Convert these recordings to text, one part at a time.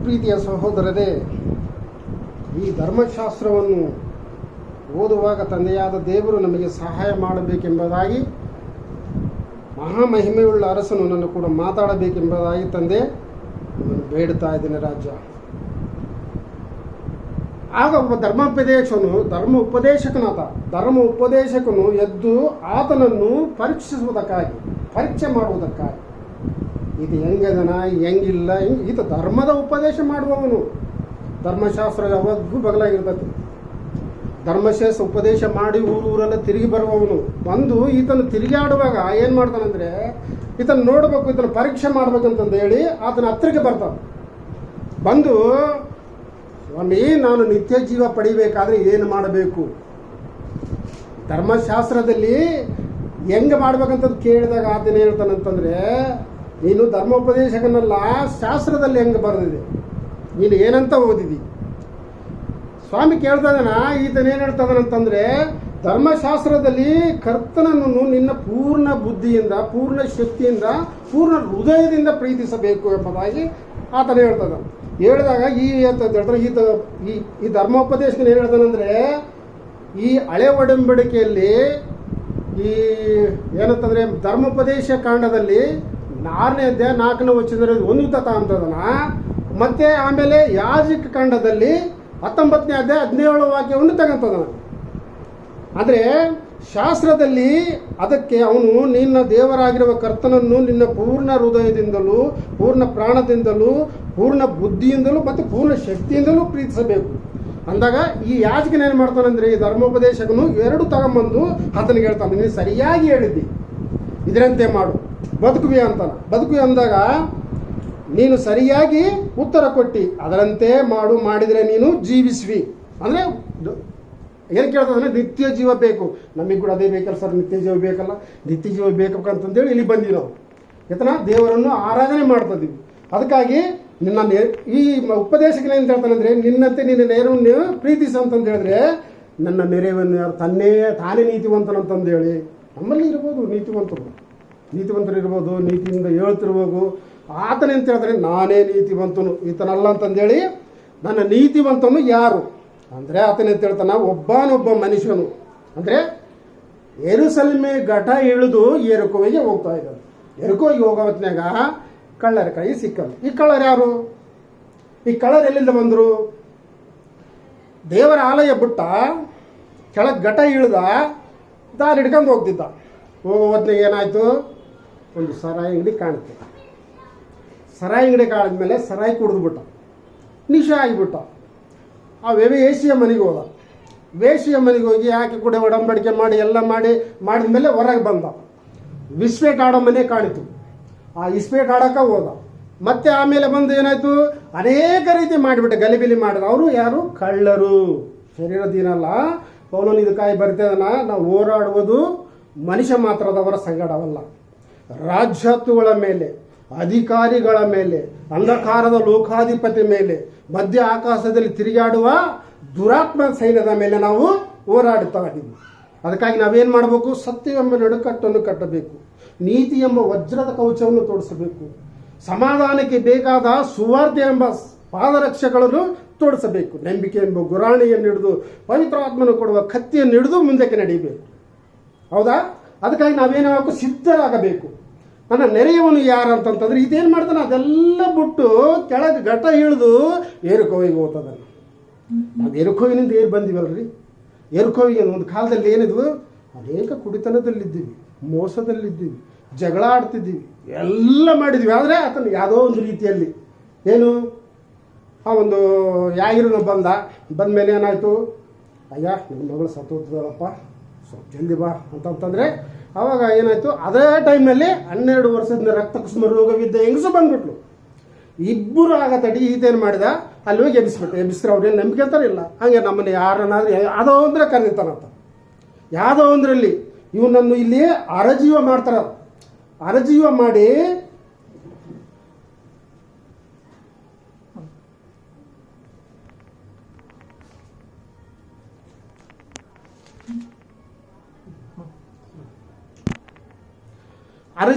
ಪ್ರೀತಿಯ ಸಹೋದರರೇ, ಈ ಧರ್ಮಶಾಸ್ತ್ರವನ್ನು ಓದುವಾಗ ತಂದೆಯಾದ ದೇವರು ನಮಗೆ ಸಹಾಯ ಮಾಡಬೇಕೆಂಬುದಾಗಿ, ಮಹಾಮಹಿಮೆಯುಳ್ಳ ಅರಸನು ನನ್ನ ಕೂಡ ಮಾತಾಡಬೇಕೆಂಬುದಾಗಿ ತಂದೆ ನಾನು ಬೇಡುತ್ತಾ ಇದ್ದೇನೆ ರಾಜ್ಯ. ಆಗ ಒಬ್ಬ ಧರ್ಮ ಉಪದೇಶಕನು ಎದ್ದು ಆತನನ್ನು ಪರೀಕ್ಷೆ ಮಾಡುವುದಕ್ಕಾಗಿ, ಇದು ಹೆಂಗದನ ಹೆಂಗಿಲ್ಲ, ಈತ ಧರ್ಮದ ಉಪದೇಶ ಮಾಡುವವನು. ಧರ್ಮಶಾಸ್ತ್ರ ಯಾವಾಗೂ ಬಗಲಾಗಿರ್ತದೆ. ಧರ್ಮಶಾಸ್ತ್ರ ಉಪದೇಶ ಮಾಡಿ ಊರೆಲ್ಲ ತಿರುಗಿ ಬರುವವನು ಬಂದು ಈತನು ತಿರುಗಾಡುವಾಗ ಏನು ಮಾಡ್ತಾನಂದರೆ, ಈತನ ನೋಡಬೇಕು, ಈತನ ಪರೀಕ್ಷೆ ಮಾಡ್ಬೇಕಂತಂದು ಹೇಳಿ ಆತನ ಹತ್ತಿರಕ್ಕೆ ಬರ್ತಾನೆ. ಬಂದು, ಸ್ವಾಮಿ, ನಾನು ನಿತ್ಯ ಜೀವ ಪಡಿಬೇಕಾದ್ರೆ ಏನು ಮಾಡಬೇಕು, ಧರ್ಮಶಾಸ್ತ್ರದಲ್ಲಿ ಹೆಂಗೆ ಮಾಡ್ಬೇಕಂತದ್ದು ಕೇಳಿದಾಗ ಆತನ ಹೇಳ್ತಾನಂತಂದರೆ, ನೀನು ಧರ್ಮೋಪದೇಶಕನಲ್ಲ, ಶಾಸ್ತ್ರದಲ್ಲಿ ಹೆಂಗೆ ಬರೆದಿದೆ, ನೀನು ಏನಂತ ಓದಿದಿ. ಸ್ವಾಮಿ ಕೇಳ್ತಾದನ, ಈತನೇನು ಹೇಳ್ತಾದನಂತಂದರೆ, ಧರ್ಮಶಾಸ್ತ್ರದಲ್ಲಿ ಕರ್ತನನ್ನು ನಿನ್ನ ಪೂರ್ಣ ಬುದ್ಧಿಯಿಂದ, ಪೂರ್ಣ ಶಕ್ತಿಯಿಂದ, ಪೂರ್ಣ ಹೃದಯದಿಂದ ಪ್ರೀತಿಸಬೇಕು ಎಂಬುದಾಗಿ ಆತನ ಹೇಳ್ತದ. ಹೇಳಿದಾಗ ಈ ಧರ್ಮೋಪದೇಶಕನ ಏನು ಹೇಳ್ತಾನಂದರೆ, ಈ ಹಳೆ ಒಡಂಬಡಿಕೆಯಲ್ಲಿ ಈ ಏನಂತಂದರೆ ಧರ್ಮೋಪದೇಶ ಕಾಂಡದಲ್ಲಿ 6ನೇ ಅಧ್ಯಾಯ 4ನೇ ವಚನದಲ್ಲಿ ಒಂದು ಅಂತದನ, ಮತ್ತು ಆಮೇಲೆ ಯಾಜಕ ಕಾಂಡದಲ್ಲಿ 19ನೇ ಅಧ್ಯಾಯ 17 ವಾಕ್ಯವನ್ನು ತಗೊಂತದನ. ಅಂದರೆ ಶಾಸ್ತ್ರದಲ್ಲಿ ಅದಕ್ಕೆ ಅವನು ನಿನ್ನ ದೇವರಾಗಿರುವ ಕರ್ತನನ್ನು ನಿನ್ನ ಪೂರ್ಣ ಹೃದಯದಿಂದಲೂ, ಪೂರ್ಣ ಪ್ರಾಣದಿಂದಲೂ, ಪೂರ್ಣ ಬುದ್ಧಿಯಿಂದಲೂ ಮತ್ತು ಪೂರ್ಣ ಶಕ್ತಿಯಿಂದಲೂ ಪ್ರೀತಿಸಬೇಕು ಅಂದಾಗ, ಈ ಯಾಜಕನ ಏನು ಮಾಡ್ತಾನಂದರೆ, ಈ ಧರ್ಮೋಪದೇಶಕನು 2 ತಗೊಂಬಂದು ಆತನಿಗೆ ಹೇಳ್ತಾನೆ, ನೀನು ಸರಿಯಾಗಿ ಹೇಳಿದ್ದಿ, ಇದರಂತೆ ಮಾಡು, ಬದುಕುವಿ ಅಂತಾನೆ. ಬದುಕುವಿ ಅಂದಾಗ ನೀನು ಸರಿಯಾಗಿ ಉತ್ತರ ಕೊಟ್ಟು ಅದರಂತೆ ಮಾಡಿದರೆ ನೀನು ಜೀವಿಸುವಿ. ಅಂದರೆ ಏನು ಕೇಳ್ತದಂದರೆ, ನಿತ್ಯ ಜೀವ ಬೇಕು. ನಮಗೆ ಕೂಡ ಅದೇ ಬೇಕಲ್ಲ ಸರ್, ನಿತ್ಯ ಜೀವ ಬೇಕಲ್ಲ, ನಿತ್ಯ ಜೀವ ಬೇಕಂತಂದೇಳಿ ಇಲ್ಲಿ ಬಂದ್ವಿ ನಾವು. ಯಾಕಂದ್ರೆ ದೇವರನ್ನು ಆರಾಧನೆ ಮಾಡ್ತಿದ್ದೀವಿ. ಅದಕ್ಕಾಗಿ ಈ ಉಪದೇಶಕನ ಏನು ಹೇಳ್ತಾನಂದರೆ, ನಿನ್ನಂತೆ ನಿನ್ನ ನೆರವನ್ನು ಪ್ರೀತಿಸು ಅಂತಂದು ಹೇಳಿದ್ರೆ, ನನ್ನ ನೆರವನ್ನು ಯಾರು ತಾನೇ ನೀತಿವಂತನಂತಂದೇಳಿ. ನಮ್ಮಲ್ಲಿ ಇರ್ಬೋದು ನೀತಿವಂತರು ಇರ್ಬೋದು, ನೀತಿಯಿಂದ ಹೇಳ್ತಿರ್ಬೋದು. ಆತನೆಂತ ಹೇಳಿದ್ರೆ, ನಾನೇ ನೀತಿವಂತನು, ಈತನಲ್ಲ ಅಂತಂದೇಳಿ. ನನ್ನ ನೀತಿವಂತನು ಯಾರು ಅಂದರೆ ಆತನೆಂತ ಹೇಳ್ತಾನೆ, ಒಬ್ಬನೊಬ್ಬ ಮನುಷ್ಯನು. ಅಂದರೆ ಯೆರೂಸಲೇಮಿಗೆ ಘಟ ಇಳಿದು ಯೆರಿಕೋವಿಗೆ ಹೋಗ್ತಾ ಇದ್ದಾರೆ. ಯೆರಿಕೋವಿಗೆ ಹೋಗೋ ಹೊತ್ತಿನಾಗ ಕಳ್ಳರ ಕೈ ಸಿಕ್ಕರು. ಈ ಕಳ್ಳರು ಯಾರು? ಈ ಕಳ್ಳರು ಎಲ್ಲಿಂದ ಬಂದರು? ದೇವರ ಆಲಯ ಬಿಟ್ಟ ಕೆಳಗೆ ಘಟ ಇಳಿದ ದಾರಿ ಹಿಡ್ಕೊಂಡು ಹೋಗ್ತಿದ್ದ. ಹೋಗೋ ಹೊತ್ತಿನಾಗ ಏನಾಯಿತು, ಒಂದು ಸರಾಯಿ ಅಂಗಡಿ ಕಾಣುತ್ತೆ. ಸರಾಯಿ ಅಂಗಡಿ ಕಾಣಿದ್ಮೇಲೆ ಸರಾಯಿ ಕುಡಿದ್ಬಿಟ್ಟ, ನಿಶಾ ಆಗಿಬಿಟ್ಟ. ಆ ವೇಶ್ಯ ಮನೆಗೆ ಹೋದ. ವೇಶ್ಯ ಮನೆಗೆ ಹೋಗಿ ಆಕೆ ಕೂಡ ಒಡಂಬಡಿಕೆ ಮಾಡಿ ಎಲ್ಲ ಮಾಡಿದ್ಮೇಲೆ ಹೊರಗೆ ಬಂದ. ಇಸ್ಪೇಟ್ ಆಡೋ ಮನೆ ಕಾಣಿತು. ಆ ಇಸ್ಪೇಟ್ ಆಡೋಕೆ ಹೋದ. ಮತ್ತೆ ಆಮೇಲೆ ಬಂದು ಏನಾಯಿತು, ಅನೇಕ ರೀತಿ ಮಾಡಿಬಿಟ್ಟೆ, ಗಲಿಬಿಲಿ ಮಾಡಿದ. ಅವರು ಯಾರು? ಕಳ್ಳರು. ಶರೀರದೀನಲ್ಲ, ಪೌಲನು ಇದಕ್ಕಾಗಿ ಬರ್ತದನ, ನಾವು ಹೋರಾಡುವುದು ಮನುಷ್ಯ ಮಾತ್ರದವರ ಸಂಗಡವಲ್ಲ, ರಾಜ್ಯತ್ವಗಳ ಮೇಲೆ, ಅಧಿಕಾರಿಗಳ ಮೇಲೆ, ಅಂಧಕಾರದ ಲೋಕಾಧಿಪತಿ ಮೇಲೆ, ಮಧ್ಯ ಆಕಾಶದಲ್ಲಿ ತಿರುಗಾಡುವ ದುರಾತ್ಮ ಸೈನ್ಯದ ಮೇಲೆ ನಾವು ಹೋರಾಡುತ್ತಾ ಇದ್ದೀವಿ. ಅದಕ್ಕಾಗಿ ನಾವೇನು ಮಾಡಬೇಕು? ಸತ್ಯವೆಂಬ ನಡುಕಟ್ಟನ್ನು ಕಟ್ಟಬೇಕು, ನೀತಿ ಎಂಬ ವಜ್ರದ ಕವಚವನ್ನು ತೊಡಿಸಬೇಕು, ಸಮಾಧಾನಕ್ಕೆ ಬೇಕಾದ ಸುವಾರ್ತೆ ಎಂಬ ಪಾದರಕ್ಷೆಗಳನ್ನು ತೊಡಿಸಬೇಕು, ನಂಬಿಕೆ ಎಂಬ ಗುರಾಣಿಯನ್ನು ಹಿಡಿದು, ಪವಿತ್ರಾತ್ಮನು ಕೊಡುವ ಕತ್ತಿಯನ್ನು ಹಿಡಿದು ಮುಂದಕ್ಕೆ ನಡೀಬೇಕು. ಹೌದಾ? ಅದಕ್ಕಾಗಿ ನಾವೇನಾಗಬೇಕು? ಸಿದ್ಧರಾಗಬೇಕು. ನನ್ನ ನೆರೆಯವನು ಯಾರು ಅಂತಂತಂದ್ರೆ, ಇದೇನು ಮಾಡ್ತಾನೆ, ಅದೆಲ್ಲ ಬಿಟ್ಟು ಕೆಳಗೆ ಘಟ ಇಳಿದು ಯೆರಿಕೋವಿಗೆ ಹೋಗ್ತದನ್ನು. ನಾವು ಯೆರಿಕೋವಿನಿಂದ ಏರು ಬಂದಿವಲ್ರಿ. ಯೆರಿಕೋವಿಗೆ ಒಂದು ಕಾಲದಲ್ಲಿ ಏನಿದ್ವು, ಅನೇಕ ಕುಡಿತನದಲ್ಲಿದ್ದೀವಿ, ಮೋಸದಲ್ಲಿದ್ದೀವಿ, ಜಗಳ ಆಡ್ತಿದ್ದೀವಿ, ಎಲ್ಲ ಮಾಡಿದ್ವಿ. ಆದರೆ ಆತನು ಯಾವುದೋ ಒಂದು ರೀತಿಯಲ್ಲಿ ಏನು, ಆ ಒಂದು ಯಾಗಿರೋ ಬಂದ ಮೇಲೆ ಏನಾಯಿತು, ಅಯ್ಯ ನಿಮ್ಮ ಮಗಳು ಸತ್ತೋಗ್ತದಲ್ಲಪ್ಪ, ಸ್ವಲ್ಪ ಜಲ್ದಿ ಬಾ ಅಂತಂತಂದರೆ, ಆವಾಗ ಏನಾಯಿತು, ಅದೇ ಟೈಮ್ನಲ್ಲಿ 12 ವರ್ಷದಿಂದ ರಕ್ತಕುಸುಮ ರೋಗವಿದ್ದ ಹೆಂಗಸು ಬಂದ್ಬಿಟ್ಲು. ಇಬ್ಬರು ಆಗತಡಿ ಈತೇನು ಮಾಡಿದ, ಅಲ್ಲಿ ಹೋಗಿ ಎಬ್ಬಿಸ್ರೆ ಅವ್ರೇನು ನಂಬಿಕೆ ಅಂತಾರಿಲ್ಲ. ಹಾಗೆ ನಮ್ಮನ್ನು ಯಾರನ್ನಾದ್ರೂ ಯಾವುದೋ ಅಂದ್ರೆ ಕರೆದಿರ್ತಾನಂತ, ಯಾವುದೋ ಒಂದರಲ್ಲಿ ಇವನನ್ನು ಇಲ್ಲಿ ಅರಜೀವ ಮಾಡ್ತಾರ. ಅರಜೀವ ಮಾಡಿ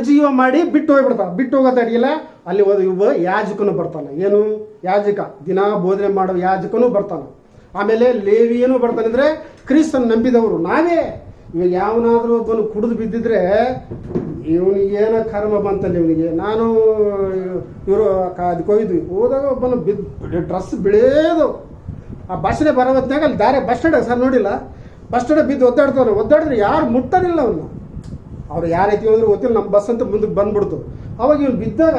ನಿರ್ಜೀವ ಮಾಡಿ ಬಿಟ್ಟು ಹೋಗ್ಬಿಡ್ತಾನೆ. ಬಿಟ್ಟು ಹೋಗೋದು ಅಡಿಯಿಲ್ಲ, ಅಲ್ಲಿ ಒಬ್ಬ ಯಾಜಕನು ಬರ್ತಾನೆ. ಏನು ಯಾಜಕ? ದಿನ ಬೋಧನೆ ಮಾಡೋ ಯಾಜಕನು ಬರ್ತಾನೆ. ಆಮೇಲೆ ಲೇವಿಯನು ಬರ್ತಾನೆ. ಅಂದರೆ ಕ್ರಿಸ್ತನ ನಂಬಿದವರು ನಾವೇ. ಇವಾಗ ಯಾವನಾದರೂ ಒಬ್ಬನು ಕುಡಿದು ಬಿದ್ದಿದ್ರೆ ಇವನಿಗೇನೋ ಕರ್ಮ ಬಂತಲ್ಲ ಇವನಿಗೆ. ನಾನು ಇವರು ಅದಕ್ಕೆ ಹೋಗಿದ್ವಿ, ಹೋದಾಗ ಒಬ್ಬನು ಡ್ರೆಸ್ ಬಿಳೇದು ಆ ಬಸ್ನೇ ಬರೋ ಹೊತ್ನಾಗ ಅಲ್ಲಿ ದಾರೆ ಬಸ್ ಸ್ಟ್ಯಾಂಡ್ ಸರ್ ನೋಡಿಲ್ಲ, ಬಸ್ ಸ್ಟ್ಯಾಂಡ್ ಬಿದ್ದು ಒದ್ದಾಡಿದ್ರೆ ಯಾರು ಮುಟ್ಟಾರಿಲ್ಲ ಅವನ್ನ. ಅವ್ರು ಯಾರೈತಿ ಅಂದ್ರೆ ಗೊತ್ತಿಲ್ಲ, ನಮ್ಮ ಬಸ್ ಅಂತ ಮುಂದಕ್ಕೆ ಬಂದ್ಬಿಡ್ತು. ಅವಾಗ ಇವನು ಬಿದ್ದಾಗ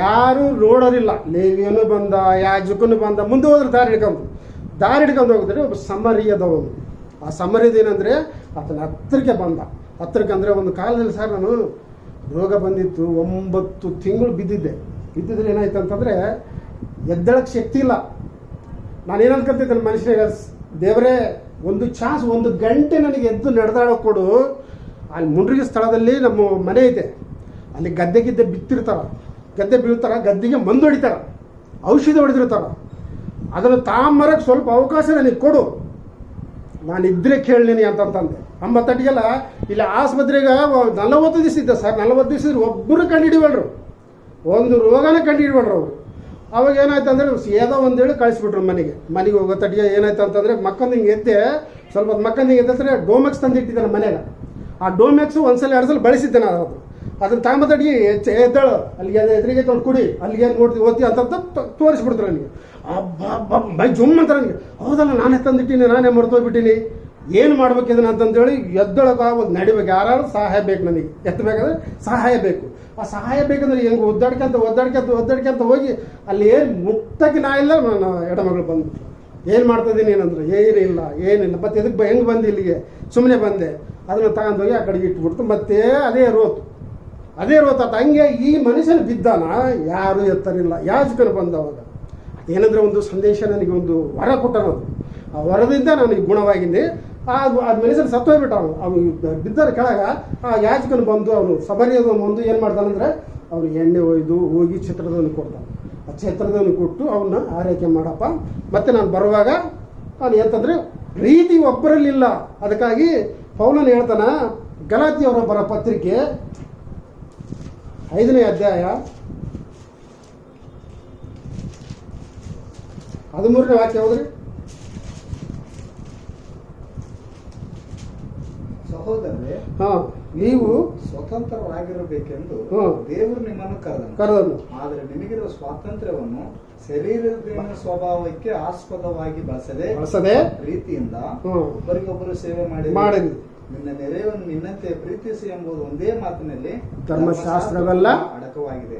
ಯಾರೂ ನೋಡೋರಿಲ್ಲ. ಲೇವಿಯನು ಬಂದ, ಯಾಜಕನು ಬಂದ, ಮುಂದೆ ಹೋದ್ರೆ ದಾರಿ ಹಿಡ್ಕೊಂಡು ಹೋಗಿದ್ರೆ ಒಬ್ಬ ಸಮರಿಯದವನು. ಆ ಸಮರಿಯದೇನೆಂದರೆ ಆತನ ಹತ್ತಿರಕ್ಕೆ ಬಂದ. ಹತ್ತಿರಕ್ಕೆ ಅಂದರೆ ಒಂದು ಕಾಲದಲ್ಲಿ ಸರ್ ನಾನು ರೋಗ ಬಂದಿತ್ತು, 9 ತಿಂಗಳು ಬಿದ್ದಿದ್ರೆ ಏನಾಯ್ತು ಅಂತಂದರೆ ಎದ್ದೇಳಕ್ಕೆ ಶಕ್ತಿ ಇಲ್ಲ. ನಾನೇನು ಅನ್ಕೊಂತಿದ್ದೆ ನನ್ನ ಮನುಷ್ಯನಿಗೆ, ದೇವರೇ ಒಂದು ಚಾನ್ಸ್ 1 ಗಂಟೆ ನನಗೆ ಎದ್ದು ನಡೆದಾಡೋ ಕೊಡು. ಅಲ್ಲಿ ಮುಂಡ್ರಿಗಿ ಸ್ಥಳದಲ್ಲಿ ನಮ್ಮ ಮನೆ ಐತೆ, ಅಲ್ಲಿ ಗದ್ದೆ ಬಿತ್ತಿರ್ತಾರೆ, ಗದ್ದೆ ಬೀಳ್ತಾರೆ, ಗದ್ದೆಗೆ ಮಂದು ಹೊಡಿತಾರೆ, ಔಷಧಿ ಹೊಡೆದಿರ್ತಾರೆ. ಅದನ್ನು ತಾಂಬರಕ್ಕೆ ಸ್ವಲ್ಪ ಅವಕಾಶ ನನಗೆ ಕೊಡು, ನಾನು ಇದ್ರೆ ಕೇಳೀನಿ ಅಂತಂದೆ. 9 ಇಲ್ಲಿ ಆಸ್ಪತ್ರೆಗೆ 40 ದಿವಸ ಇದ್ದೆ ಸರ್. 40 ದಿವಸ ಒಬ್ಬರು ಕಂಡುಹಿಡಿಬೇಡ್ರು, ಒಂದು ರೋಗನ ಕಂಡುಹಿಡಿಬೇಡ್ರು ಅವರು. ಅವಾಗ ಏನಾಯ್ತು ಅಂದರೆ ಏನೋ ಒಂದೇಳಿ ಕಳಿಸ್ಬಿಟ್ರು ಮನೆಗೆ ಹೋಗೋ ತಟ್ಟಿಗೆ. ಏನಾಯ್ತು ಅಂತಂದರೆ ಮಕ್ಕಂದು ಹಿಂಗೆ ಎದ್ದೆ, ಸ್ವಲ್ಪ ಮಕ್ಕಂದು ಹಿಂಗೆ ಎದ್ದರೆ ಡೋಮೆಕ್ಸ್ ತಂದಿಟ್ಟಿದ್ದೆ ನಮ್ಮ ಮನೆಗೆ. ಆ ಡೋಮೆಕ್ಸು 1 ಸಲ 2 ಸಲ ಬಳಸಿದ್ದೆ ನಾನು. ಅದನ್ನು ತಾಂಬತ್ತಡಿಗೆ ಎದ್ದಾಳು, ಅಲ್ಲಿಗೆ ಎದುರಿಗೆ ತೊಗೊಂಡು ಕುಡಿ, ಅಲ್ಲಿಗೆ ನೋಡ್ತೀವಿ ಓದ್ತೀವಿ ಅಂತ ತೋರಿಸ್ಬಿಡ್ತಾರೆ ನನಗೆ. ಬೈ ಜುಮ್ ಅಂತಾರೆ ನನಗೆ. ಹೌದಲ್ಲ, ನಾನೇ ತಂದಿಟ್ಟಿನಿ, ನಾನೇ ಮರ್ತೋಗ್ಬಿಟ್ಟಿನಿ, ಏನು ಮಾಡ್ಬೇಕು ಇದನ್ನ ಅಂತಂದೇಳಿ ಎದ್ದೊಳಗಾಗೋದು ನಡಿಬೇಕು. ಯಾರು ಸಹಾಯ ಬೇಕು ನನಗೆ, ಎತ್ತಬೇಕಾದ್ರೆ ಸಹಾಯ ಬೇಕು. ಆ ಸಹಾಯ ಬೇಕಂದ್ರೆ ಹೆಂಗೆ ಒದ್ದಾಡ್ಕೊಂತ ಹೋಗಿ ಅಲ್ಲಿ ಏನು ಮುಟ್ಟಕ್ಕೆ ನಾ ಇಲ್ಲ. ನಾನು ಎಡಮಗಳು ಬಂದ್ಬಿಟ್ರು. ಏನು ಮಾಡ್ತಾಯಿದ್ದೀನಿ ಏನಂದ್ರೆ ಏನಿಲ್ಲ. ಮತ್ತೆ ಎದಕ್ಕೆ ಹೆಂಗೆ ಬಂದು ಇಲ್ಲಿಗೆ ಸುಮ್ಮನೆ ಬಂದೆ. ಅದನ್ನು ತಗೊಂಡೋಗಿ ಆ ಕಡೆಗೆ ಇಟ್ಬಿಡ್ತು. ಮತ್ತೆ ಅದೇ ರೋತು ಆತ. ಹಂಗೆ ಈ ಮನುಷ್ಯನ ಬಿದ್ದಾನ, ಯಾರು ಎತ್ತರಿಲ್ಲ. ಯಾಜಕನು ಬಂದವಾಗ ಏನಂದರೆ ಒಂದು ಸಂದೇಶ ನನಗೆ ಒಂದು ವರ ಕೊಟ್ಟನದು. ಆ ವರದಿಂದ ನನಗೆ ಗುಣವಾಗಿದ್ದೆ. ಆ ಮನುಷ್ಯನ ಸತ್ತೋಗ್ಬಿಟ್ಟ ಅವನು ಬಿದ್ದರ ಕೆಳಗ. ಆ ಯಾಜಕನು ಬಂದು ಅವನು ಸಮರಿಯದವನು ಬಂದು ಏನು ಮಾಡ್ತಾನಂದ್ರೆ ಅವನು ಎಣ್ಣೆ ಹೋಗಿ ಛತ್ರದವನು ಕೊಡ್ತಾನೆ. ಆ ಛತ್ರದವನು ಕೊಟ್ಟು ಅವನ್ನ ಆರೈಕೆ ಮಾಡಪ್ಪ. ಮತ್ತೆ ನಾನು ಬರುವಾಗ ಅವನು ಎಂತಂದರೆ ಪ್ರೀತಿ ಒಬ್ಬರಲ್ಲಿಲ್ಲ. ಅದಕ್ಕಾಗಿ ಪೌಲನು ಹೇಳ್ತಾನ, ಗಲಾತಿಯವರೊಬ್ಬರ ಪತ್ರಿಕೆ 5ನೇ ಅಧ್ಯಾಯ 13ನೇ ವಾಕ್ಯ ಹೋದ್ರಿ. ಸಹೋದರರೇ, ನೀವು ಸ್ವತಂತ್ರರಾಗಿರಬೇಕೆಂದು ದೇವರು ನಿಮ್ಮನ್ನು ಕರೆದನು. ಆದರೆ ನಿಮಗಿರುವ ಸ್ವಾತಂತ್ರ್ಯವನ್ನು ಶರೀರದ ಸ್ವಭಾವಕ್ಕೆ ಆಸ್ಪದವಾಗಿ ಬಳಸದೆ ಪ್ರೀತಿಯಿಂದ ಒಬ್ಬರಿಗೊಬ್ಬರು ಸೇವೆ ಮಾಡಿ ನಿನ್ನ ನೆರೆಯನ್ನು ನಿನ್ನಂತೆ ಪ್ರೀತಿಸಿ ಎಂಬುದು ಒಂದೇ ಮಾತಿನಲ್ಲಿ ಧರ್ಮಶಾಸ್ತ್ರವೆಲ್ಲ ಅಡಕವಾಗಿದೆ.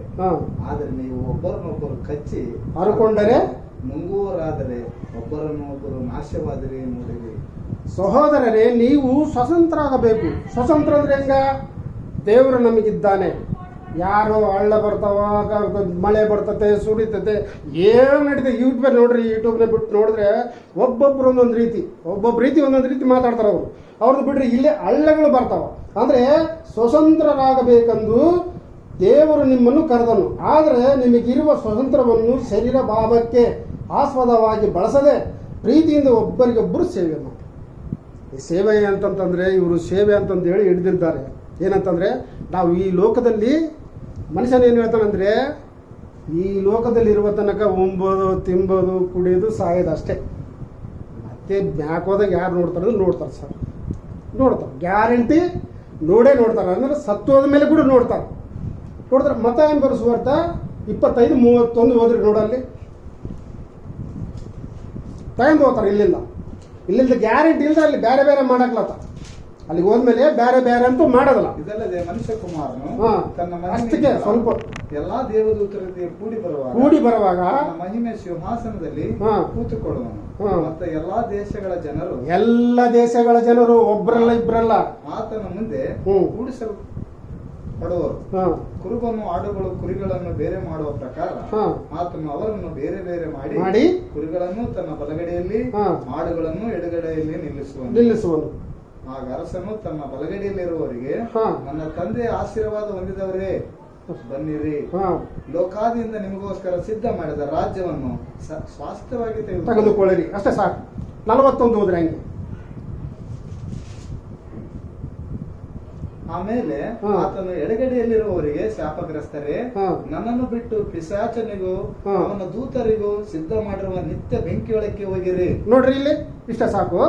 ಆದರೆ ನೀವು ಒಬ್ಬರನ್ನೊಬ್ಬರು ಕಚ್ಚಿ ಹರಕೊಂಡರೆ ನುಂಗುವರಾದರೆ ಒಬ್ಬರನ್ನೊಬ್ಬರು ನಾಶವಾದರೆ ನೋಡಿರಿ. ಸಹೋದರರೇ, ನೀವು ಸ್ವತಂತ್ರ ಆಗಬೇಕು. ಸ್ವತಂತ್ರ ಅಂದ್ರೆ ಹೆಂಗ? ದೇವರು ನಮಗಿದ್ದಾನೆ. ಯಾರು ಹಳ್ಳ ಬರ್ತಾವ, ಮಳೆ ಬರ್ತತೆ, ಸುರಿತತೆ, ಏನು ನಡೀತದೆ. ಯೂಟ್ಯೂಬ್ನ ಬಿಟ್ಟು ನೋಡಿದ್ರೆ ಒಬ್ಬೊಬ್ರು ಒಂದೊಂದು ರೀತಿ ಮಾತಾಡ್ತಾರೆ. ಅವ್ರದ್ದು ಬಿಡ್ರಿ ಇಲ್ಲೇ ಹಳ್ಳಗಳು ಬರ್ತಾವ. ಅಂದರೆ ಸ್ವತಂತ್ರರಾಗಬೇಕೆಂದು ದೇವರು ನಿಮ್ಮನ್ನು ಕರೆದನು. ಆದರೆ ನಿಮಗಿರುವ ಸ್ವತಂತ್ರವನ್ನು ಶರೀರ ಭಾವಕ್ಕೆ ಆಸ್ಪದವಾಗಿ ಬಳಸದೆ ಪ್ರೀತಿಯಿಂದ ಒಬ್ಬರಿಗೊಬ್ಬರು ಸೇವೆ ಮಾಡಿ. ಈ ಸೇವೆ ಅಂತಂತಂದರೆ ಇವರು ಸೇವೆ ಅಂತಂದು ಹೇಳಿ ಹಿಡಿದಿದ್ದಾರೆ. ಏನಂತಂದರೆ ನಾವು ಈ ಲೋಕದಲ್ಲಿ ಮನುಷ್ಯನ ಏನು ಹೇಳ್ತಾನಂದರೆ, ಈ ಲೋಕದಲ್ಲಿರುವ ತನಕ ಉಂಬೋದು, ತಿಂಬೋದು, ಕುಡಿಯೋದು, ಸಾಯೋದು ಅಷ್ಟೇ. ಮತ್ತೆ ಬ್ಯಾಕೋದಾಗ ಯಾರು ನೋಡ್ತಾರೆ ಸರ್, ನೋಡ್ತಾರೆ. ಗ್ಯಾರಂಟಿ ನೋಡ್ತಾರೆ. ಅಂದರೆ ಸತ್ತೋದ ಮೇಲೆ ಕೂಡ ನೋಡ್ತಾರೆ. ಮತ ಏನು ಬರೆಸುವರ್ತ 25-31 ಹೋದ್ರಿ ನೋಡಲ್ಲಿ ತಗೊಂಡು ಹೋಗ್ತಾರೆ. ಇಲ್ಲಿಂದ ಗ್ಯಾರಂಟಿ ಇಲ್ಲದೆ ಅಲ್ಲಿ ಬೇರೆ ಮಾಡಕ್ಲತ್ತ. ಅಲ್ಲಿಗೆ ಹೋದ್ಮೇಲೆ ಬೇರೆ ಅಂತೂ ಮಾಡೋದಲ್ಲ. ಇದಲ್ಲದೆ ಮನುಷ್ಯ ಕುಮಾರನು ಅಷ್ಟಕ್ಕೆ ಸ್ವಲ್ಪ ಎಲ್ಲಾ ದೇವದೂತರಿಗೆ ಕೂಡಿ ಬರುವಾಗ ಮಹಿಮೆ ಸಿಂಹಾಸನದಲ್ಲಿ ಕೂತುಕೊಳ್ಳುವನು. ಮತ್ತೆ ಎಲ್ಲಾ ದೇಶಗಳ ಜನರು ಒಬ್ಬರಲ್ಲ ಇಬ್ಬರಲ್ಲ ಆತನ ಮುಂದೆ ಕೂಡಿಸಲು ಪಡುವರು. ಕುರುಬನು ಆಡುಗಳು ಕುರಿಗಳನ್ನು ಬೇರೆ ಮಾಡುವ ಪ್ರಕಾರ ಆತನು ಅವರನ್ನು ಬೇರೆ ಮಾಡಿ ಕುರಿಗಳನ್ನು ತನ್ನ ಬಲಗಡೆಯಲ್ಲಿ ಆಡುಗಳನ್ನು ಎಡಗಡೆಯಲ್ಲಿ ನಿಲ್ಲಿಸುವನು. ಆಗ ಅರಸನು ತನ್ನ ಬಲಗಡೆಯಲ್ಲಿರುವವರಿಗೆ, ನನ್ನ ತಂದೆ ಆಶೀರ್ವಾದ ಹೊಂದಿದವರೇ ಬನ್ನಿರಿ, ಲೋಕಾದಿಯಿಂದ ನಿಮಗೋಸ್ಕರ ಸಿದ್ಧ ಮಾಡಿದ ರಾಜ್ಯವನ್ನು ಸ್ವಾಸ್ಥ್ಯವಾಗಿ ತೆಗೆದುಕೊಳ್ಳಿರಿ. ಅಷ್ಟೇ ಸಾಕು. 41 ಹೋದ್ರೆ ಹಂಗೆ ಆಮೇಲೆ ಹಾ. ಆತನು ಎಡಗಡೆಯಲ್ಲಿರುವವರಿಗೆ ಶಾಪಗ್ರಸ್ತರೇ, ಹಾ. ನನ್ನನ್ನು ಬಿಟ್ಟು ಪಿಶಾಚನಿಗೂ ಹಾ. ಅವನ ದೂತರಿಗೂ ಸಿದ್ಧ ಮಾಡಿರುವ ನಿತ್ಯ ಬೆಂಕಿಯೊಳಕ್ಕೆ ಹೋಗಿರಿ. ನೋಡ್ರಿ ಇಲ್ಲಿ ಇಷ್ಟ ಸಾಕು.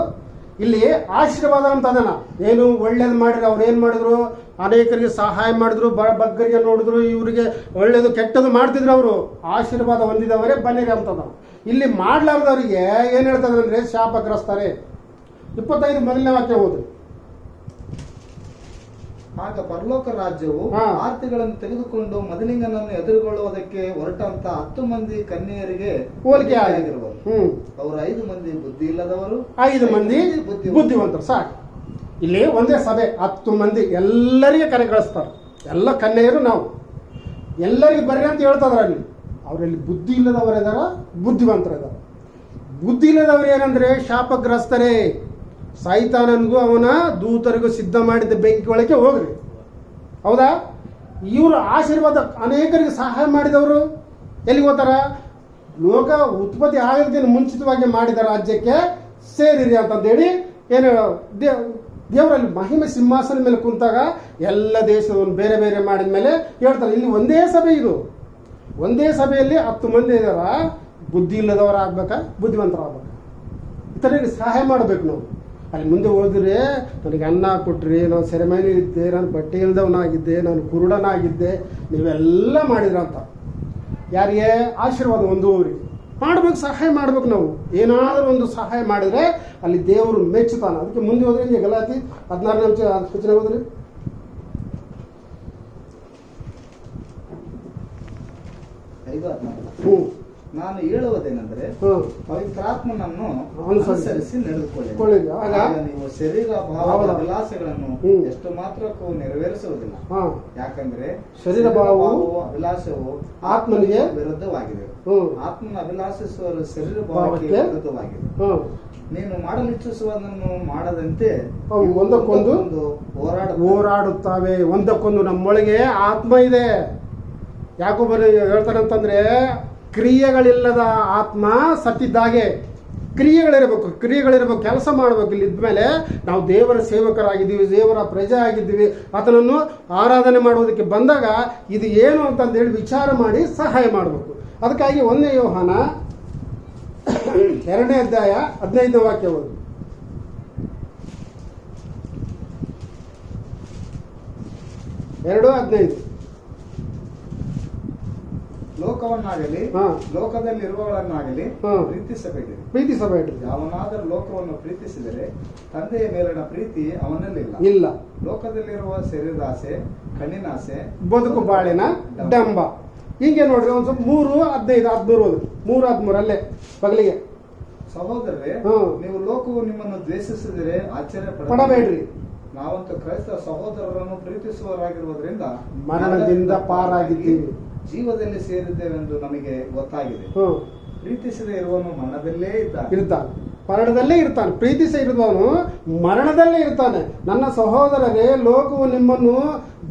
ಇಲ್ಲಿ ಆಶೀರ್ವಾದ ಅಂತ ಅದನ್ನ ಏನು ಒಳ್ಳೇದು ಮಾಡಿದ್ರು, ಅವ್ರು ಏನ್ ಮಾಡಿದ್ರು, ಅನೇಕರಿಗೆ ಸಹಾಯ ಮಾಡಿದ್ರು, ಬಗ್ಗರಿಗೆ ನೋಡಿದ್ರು, ಇವರಿಗೆ ಒಳ್ಳೇದು ಕೆಟ್ಟದ್ದು ಮಾಡ್ತಿದ್ರು, ಅವರು ಆಶೀರ್ವಾದ ಹೊಂದಿದವರೇ ಬನ್ನಿರಿ ಅಂತದ. ಇಲ್ಲಿ ಮಾಡ್ಲಾರ್ದವರಿಗೆ ಏನ್ ಹೇಳ್ತದೆ ಅಂದ್ರೆ ಶಾಪಗ್ರಸ್ತಾರೆ. 25 ಮೊದಲನೇ ವಾಕ್ಯ ಹೋದ್ರಿ. ಆಗ ಪರಲೋಕ ರಾಜ್ಯವು ಹಾ. ಆರ್ತಿಗಳನ್ನು ತೆಗೆದುಕೊಂಡು ಮದಲಿಂಗನನ್ನು ಎದುರುಗೊಳ್ಳುವುದಕ್ಕೆ ಹೊರಟಂತ 10 ಮಂದಿ ಕನ್ಯೆಯರಿಗೆ ಹೋಲಿಕೆ ಆಗಿರುವರು. ಅವರು 5 ಮಂದಿ ಬುದ್ಧಿ ಇಲ್ಲದವರು, 5 ಮಂದಿ ಬುದ್ಧಿವಂತರು. ಸಾಕು. ಇಲ್ಲಿ ಒಂದೇ ಸಭೆ 10 ಮಂದಿ ಎಲ್ಲರಿಗೆ ಕರೆ ಕಳಿಸ್ತಾರೆ. ಎಲ್ಲ ಕನ್ಯೆಯರು ನಾವು ಎಲ್ಲರಿಗೆ ಬರ್ರಿ ಅಂತ ಹೇಳ್ತದ್ರ. ಅಲ್ಲಿ ಅವರಲ್ಲಿ ಬುದ್ಧಿ ಇಲ್ಲದವರಿದಾರ, ಬುದ್ಧಿವಂತರಿದಾರ. ಬುದ್ಧಿ ಇಲ್ಲದವರು ಏನಂದ್ರೆ ಶಾಪಗ್ರಸ್ತರೇ, ಸೈತಾನನಿಗೂ ಅವನ ದೂತರಿಗೂ ಸಿದ್ಧ ಮಾಡಿದ್ದ ಬೆಂಕಿ ಒಳಗೆ ಹೋಗ್ರಿ. ಹೌದಾ? ಇವರು ಆಶೀರ್ವಾದ ಅನೇಕರಿಗೆ ಸಹಾಯ ಮಾಡಿದವರು ಎಲ್ಲಿಗೆ ಹೋಗ್ತಾರ? ಲೋಕ ಉತ್ಪತ್ತಿ ಆಗೋದಕ್ಕಿಂತ ಮುಂಚಿತವಾಗಿ ಮಾಡಿದ ರಾಜ್ಯಕ್ಕೆ ಸೇರಿರಿ ಅಂತಂದೇಳಿ ಏನು ದೇವರಲ್ಲಿ ಮಹಿಮೆ ಸಿಂಹಾಸನ ಮೇಲೆ ಕುಂತಾಗ ಎಲ್ಲ ದೇಶವನ್ನು ಬೇರೆ ಬೇರೆ ಮಾಡಿದ ಮೇಲೆ ಹೇಳ್ತಾರೆ. ಇಲ್ಲಿ ಒಂದೇ ಸಭೆ, ಇದು ಒಂದೇ ಸಭೆಯಲ್ಲಿ 10 ಮಂದಿ ಇದಾರ. ಬುದ್ಧಿ ಇಲ್ಲದವರು ಆಗ್ಬೇಕಾ, ಬುದ್ಧಿವಂತರಾಗ್ಬೇಕಾ? ಇತರರಿಗೆ ಸಹಾಯ ಮಾಡಬೇಕು ನಾವು. ಅಲ್ಲಿ ಮುಂದೆ ಹೋದ್ರೆ ನನಗೆ ಅನ್ನ ಕೊಟ್ರಿ, ನಾನು ಸೆರೆಮನಿ ಇದ್ದೆ, ನಾನು ಬಟ್ಟೆ ಇಲ್ದವನಾಗಿದ್ದೆ, ನಾನು ಕುರುಡನಾಗಿದ್ದೆ, ನೀವೆಲ್ಲ ಮಾಡಿದ್ರ ಅಂತ ಯಾರಿಗೆ ಆಶೀರ್ವಾದ ಹೊಂದುವವರಿಗೆ ಮಾಡ್ಬೇಕು, ಸಹಾಯ ಮಾಡ್ಬೇಕು. ನಾವು ಏನಾದರೂ ಒಂದು ಸಹಾಯ ಮಾಡಿದ್ರೆ ಅಲ್ಲಿ ದೇವರು ಮೆಚ್ಚುತ್ತಾನೆ. ಅದಕ್ಕೆ ಮುಂದೆ ಹೋದ್ರೆ ಈಗ ಗಲಾತಿ 16ನೇ ವಚನ ಹೋದ್ರಿ. ನಾನು ಹೇಳುವುದೇನೆಂದರೆ ಪವಿತ್ರಾತ್ಮನನ್ನು ಅನುಸರಿಸಿ ನಡೆದುಕೊಳ್ಳಿ. ಆಗ ನೀವು ಶರೀರ ಭಾವದ ಅಭಿಲಾಷೆಗಳನ್ನು ಎಷ್ಟು ಮಾತ್ರಕ್ಕೂ ನೆರವೇರಿಸುವುದಿಲ್ಲ. ಯಾಕಂದ್ರೆ ಶರೀರ ಭಾವವು ಅಭಿಲಾಷವು ಆತ್ಮನಿಗೆ ವಿರುದ್ಧವಾಗಿದೆ, ಆತ್ಮನ ಅಭಿಲಾಷಿಸುವ ಶರೀರ ಭಾವಕ್ಕೆ ವಿರುದ್ಧವಾಗಿದೆ. ನೀನು ಮಾಡಲಿಚ್ಛಿಸುವುದನ್ನು ಮಾಡದಂತೆ ಅವು ಒಂದಕ್ಕೊಂದು ಹೋರಾಡುತ್ತವೆ. ಒಂದಕ್ಕೊಂದು ನಮ್ಮೊಳಗೆ ಆತ್ಮ ಇದೆ. ಯಾಕೊಬ್ಬರು ಹೇಳ್ತಾರಂತಂದ್ರೆ ಕ್ರಿಯೆಗಳಿಲ್ಲದ ಆತ್ಮ ಸತ್ತಿದ್ದಾಗೆ. ಕ್ರಿಯೆಗಳಿರಬೇಕು, ಕೆಲಸ ಮಾಡಬೇಕು. ಇಲ್ಲಿ ಇದ್ಮೇಲೆ ನಾವು ದೇವರ ಸೇವಕರಾಗಿದ್ದೀವಿ, ದೇವರ ಪ್ರಜೆ ಆಗಿದ್ದೀವಿ. ಆತನನ್ನು ಆರಾಧನೆ ಮಾಡುವುದಕ್ಕೆ ಬಂದಾಗ ಇದು ಏನು ಅಂತಂದೇಳಿ ವಿಚಾರ ಮಾಡಿ ಸಹಾಯ ಮಾಡಬೇಕು. ಅದಕ್ಕಾಗಿ 1ನೇ ಯೋಹಾನ 2ನೇ ಅಧ್ಯಾಯ 15ನೇ ವಾಕ್ಯ ಓದಿ. 2:15. ಲೋಕವನ್ನಾಗಲಿ ಲೋಕದಲ್ಲಿರುವವರನ್ನಾಗಲಿ ಪ್ರೀತಿಸಬೇಡಿ. ಯಾವನಾದರೂ ಲೋಕವನ್ನು ಪ್ರೀತಿಸಿದರೆ ತಂದೆಯ ಮೇಲಿನ ಪ್ರೀತಿ ಅವನಲ್ಲಿಲ್ಲ. ಲೋಕದಲ್ಲಿರುವ ಶರೀರಾಸೆ, ಕಣ್ಣಿನಾಸೆ, ಬದುಕು ಬಾಳಿನ ಡಂಬ. ಹಿಂಗೆ ನೋಡ್ರಿ ಒಂದ್ ಸ್ವಲ್ಪ 3:15-13 ಹೋದ್ರಿ. 3:13 ಅಲ್ಲೇ ಪಗಲಿಗೆ. ಸಹೋದರರೇ, ನೀವು ಲೋಕವು ನಿಮ್ಮನ್ನು ದ್ವೇಷಿಸಿದರೆ ಆಶ್ಚರ್ಯ ಪಡಬೇಡ್ರಿ. ನಾವಂತೂ ಕ್ರೈಸ್ತ ಸಹೋದರರನ್ನು ಪ್ರೀತಿಸುವವರಾಗಿರುವುದರಿಂದ ಮರಣದಿಂದ ಪಾರಾಗಿದ್ದೀವಿ, ಜೀವದಲ್ಲಿ ಸೇರಿದ್ದೇವೆಂದು ನಮಗೆ ಗೊತ್ತಾಗಿದೆ. ಪ್ರೀತಿಸದೇ ಇರುವವನು ಮರಣದಲ್ಲೇ ಇರ್ತಾನೆ, ಮರಣದಲ್ಲೇ ಇರ್ತಾನೆ. ಪ್ರೀತಿಸ ಇರುವವನು ಮರಣದಲ್ಲೇ ಇರ್ತಾನೆ. ನನ್ನ ಸಹೋದರರೇ, ಲೋಕವು ನಿಮ್ಮನ್ನು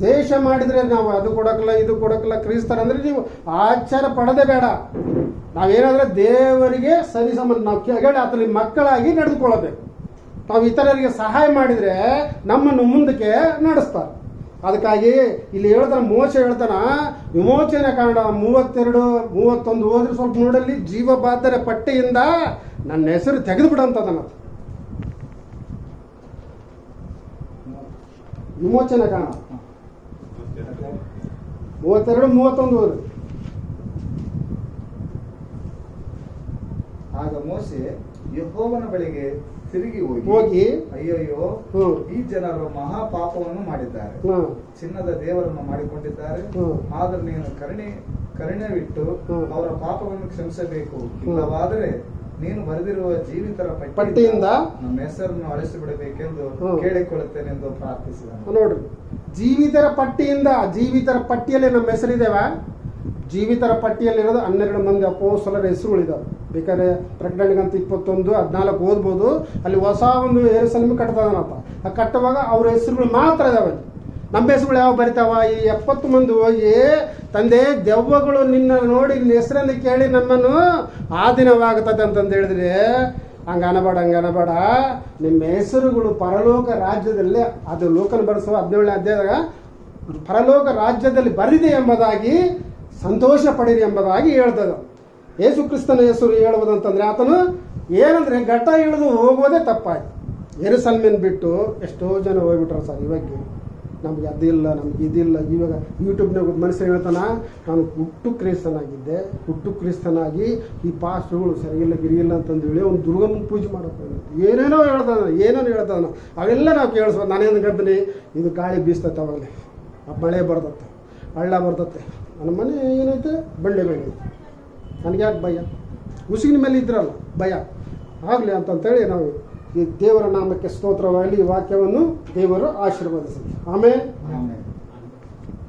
ದ್ವೇಷ ಮಾಡಿದ್ರೆ ನಾವು ಅದು ಕೊಡಕಲ್ಲ, ಇದು ಕೊಡಕಲ್ಲ, ಕ್ರಿಸ್ತರಂದ್ರೆ ನೀವು ಆಚಾರ ಪಡದೆ ಬೇಡ. ನಾವೇನಾದ್ರೆ ದೇವರಿಗೆ ಸರಿಸಮ ನಾವು ಕೆಳಗಡೆ ಆತನ ಮಕ್ಕಳಾಗಿ ನಡೆದುಕೊಳ್ಳಬೇಕು. ನಾವು ಇತರರಿಗೆ ಸಹಾಯ ಮಾಡಿದ್ರೆ ನಮ್ಮನ್ನು ಮುಂದಕ್ಕೆ ನಡೆಸ್ತಾರೆ. ಅದಕ್ಕಾಗಿ ಇಲ್ಲಿ ಹೇಳ್ತಾನೆ, ಮೋಶೆ ಹೇಳ್ತಾನ, ವಿಮೋಚನೆ ಕಾಂಡ 32-31 ಹೋದ್ರೆ ಸ್ವಲ್ಪ ನೋಡಲ್ಲಿ, ಜೀವಬಾಧ್ಯರ ಪಟ್ಟಿಯಿಂದ ನನ್ನ ಹೆಸರು ತೆಗೆದು ಬಿಡಂತದನ. ವಿಮೋಚನೆ ಕಾಂಡ 32-31 ಹೋದ್ರೆ. ಆಗ ಮೋಶೆ ಯೆಹೋವನ ಬಳಿಗೆ ತಿರುಗಿ ಹೋಗಿ, ಅಯ್ಯಯ್ಯೋ, ಈ ಜನರು ಮಹಾ ಪಾಪವನ್ನು ಮಾಡಿದ್ದಾರೆ, ಚಿನ್ನದ ದೇವರನ್ನು ಮಾಡಿಕೊಂಡಿದ್ದಾರೆ. ಆದ್ರೆ ನೀನು ಕರುಣೆವಿಟ್ಟು ಅವರ ಪಾಪವನ್ನು ಕ್ಷಮಿಸಬೇಕು. ಇಲ್ಲವಾದರೆ ನೀನು ಬರೆದಿರುವ ಜೀವಿತರ ಪಟ್ಟಿಯಿಂದ ನಮ್ಮ ಹೆಸರನ್ನು ಅಳಿಸಿ ಬಿಡಬೇಕೆಂದು ಕೇಳಿಕೊಳ್ಳುತ್ತೇನೆಂದು ಪ್ರಾರ್ಥಿಸಿದ. ನೋಡ್ರಿ, ಜೀವಿತರ ಪಟ್ಟಿಯಿಂದ, ಜೀವಿತರ ಪಟ್ಟಿಯಲ್ಲಿ ನಮ್ಮ ಹೆಸರಿದ್ದೇವ. ಜೀವಿತರ ಪಟ್ಟಿಯಲ್ಲಿರೋದು 12 ಮಂದಿ ಅಪೊಸ್ತಲರ ಹೆಸರುಗಳಿದ್ದಾವೆ. ಬೇಕಾದ್ರೆ ಪ್ರಕಟಣೆಗಂತ 21-14 ಓದ್ಬೋದು. ಅಲ್ಲಿ ಹೊಸ ಒಂದು ಯೆರೂಸಲೇಮ್ ಕಟ್ತದನಪ್ಪ. ಆ ಕಟ್ಟುವಾಗ ಅವ್ರ ಹೆಸರುಗಳು ಮಾತ್ರ ಇದಾವೆ. ನಮ್ಮ ಹೆಸರುಗಳು ಯಾವ ಬರಿತಾವ? ಈ 70 ಮಂದಿ ಹೋಗಿ, ತಂದೆ ದೆವ್ವಗಳು ನಿನ್ನ ನೋಡಿ ನಿನ್ನ ಹೆಸರನ್ನು ಕೇಳಿ ನಮ್ಮನ್ನು ಆಧೀನವಾಗುತ್ತದೆ ಅಂತಂದು ಹೇಳಿದ್ರೆ ಹಂಗೆ ಅನಬೇಡ, ನಿಮ್ಮ ಹೆಸರುಗಳು ಪರಲೋಕ ರಾಜ್ಯದಲ್ಲೇ, ಅದು ಲೋಕನ ಬರೆಸುವ 17ನೇ ಅಧ್ಯಾಯದಾಗ ಪರಲೋಕ ರಾಜ್ಯದಲ್ಲಿ ಬರಿದೆ ಎಂಬುದಾಗಿ ಸಂತೋಷ ಪಡಿರಿ ಎಂಬುದಾಗಿ ಹೇಳ್ತದೆ. ಯೇಸು ಕ್ರಿಸ್ತನ ಹೆಸರು ಹೇಳುವುದಂತಂದರೆ ಆತನು ಏನಂದರೆ ಘಟ್ಟ ಇಳಿದು ಹೋಗೋದೇ ತಪ್ಪಾಯ್ತು. ಯೆರೂಸಲೇಮಿನ ಬಿಟ್ಟು ಎಷ್ಟೋ ಜನ ಹೋಗ್ಬಿಟ್ರು ಸರ್. ಇವಾಗ ನಮ್ಗೆ ಅದಿಲ್ಲ, ನಮ್ಗೆ ಇದಿಲ್ಲ. ಇವಾಗ ಯೂಟ್ಯೂಬ್ನಾಗ ಮನುಷ್ಯ ಹೇಳ್ತಾನ, ನಾನು ಹುಟ್ಟು ಕ್ರಿಸ್ತನಾಗಿ ಈ ಪಾಸ್ಟ್ರುಗಳು ಸರಿಯಿಲ್ಲ ಗಿರಿಯಿಲ್ಲ ಅಂತಂದು ಹೇಳಿ ಅವ್ನು ದುರ್ಗಮ್ಮನ ಪೂಜೆ ಮಾಡೋಕೆ ಏನೇನೋ ಹೇಳ್ತಾನ ಅವೆಲ್ಲ ನಾವು ಕೇಳಿಸ್ಬೋದು. ನಾನೇನು ಗದ್ದಲಿ, ಇದು ಗಾಳಿ ಬೀಸ್ತೈತೆ, ಅವಾಗಲೇ ಮಳೆ ಬರ್ತತ್ತೆ, ಹಳ್ಳ ಬರ್ತತ್ತೆ, ನನ್ನ ಮನೆ ಏನೈತೆ ಬಂಡೆ ಮೇಲೆ ಐತೆ, ನನಗೆ ಯಾಕೆ ಭಯ? ಉಸಿಗಿನ ಮೇಲೆ ಇದ್ರಲ್ಲ ಭಯ ಆಗಲಿ ಅಂತಂತೇಳಿ ನಾವು ಈ ದೇವರ ನಾಮಕ್ಕೆ ಸ್ತೋತ್ರವಾಗಲಿ. ಈ ವಾಕ್ಯವನ್ನು ದೇವರು ಆಶೀರ್ವದಿಸಲಿ. ಆಮೇಲೆ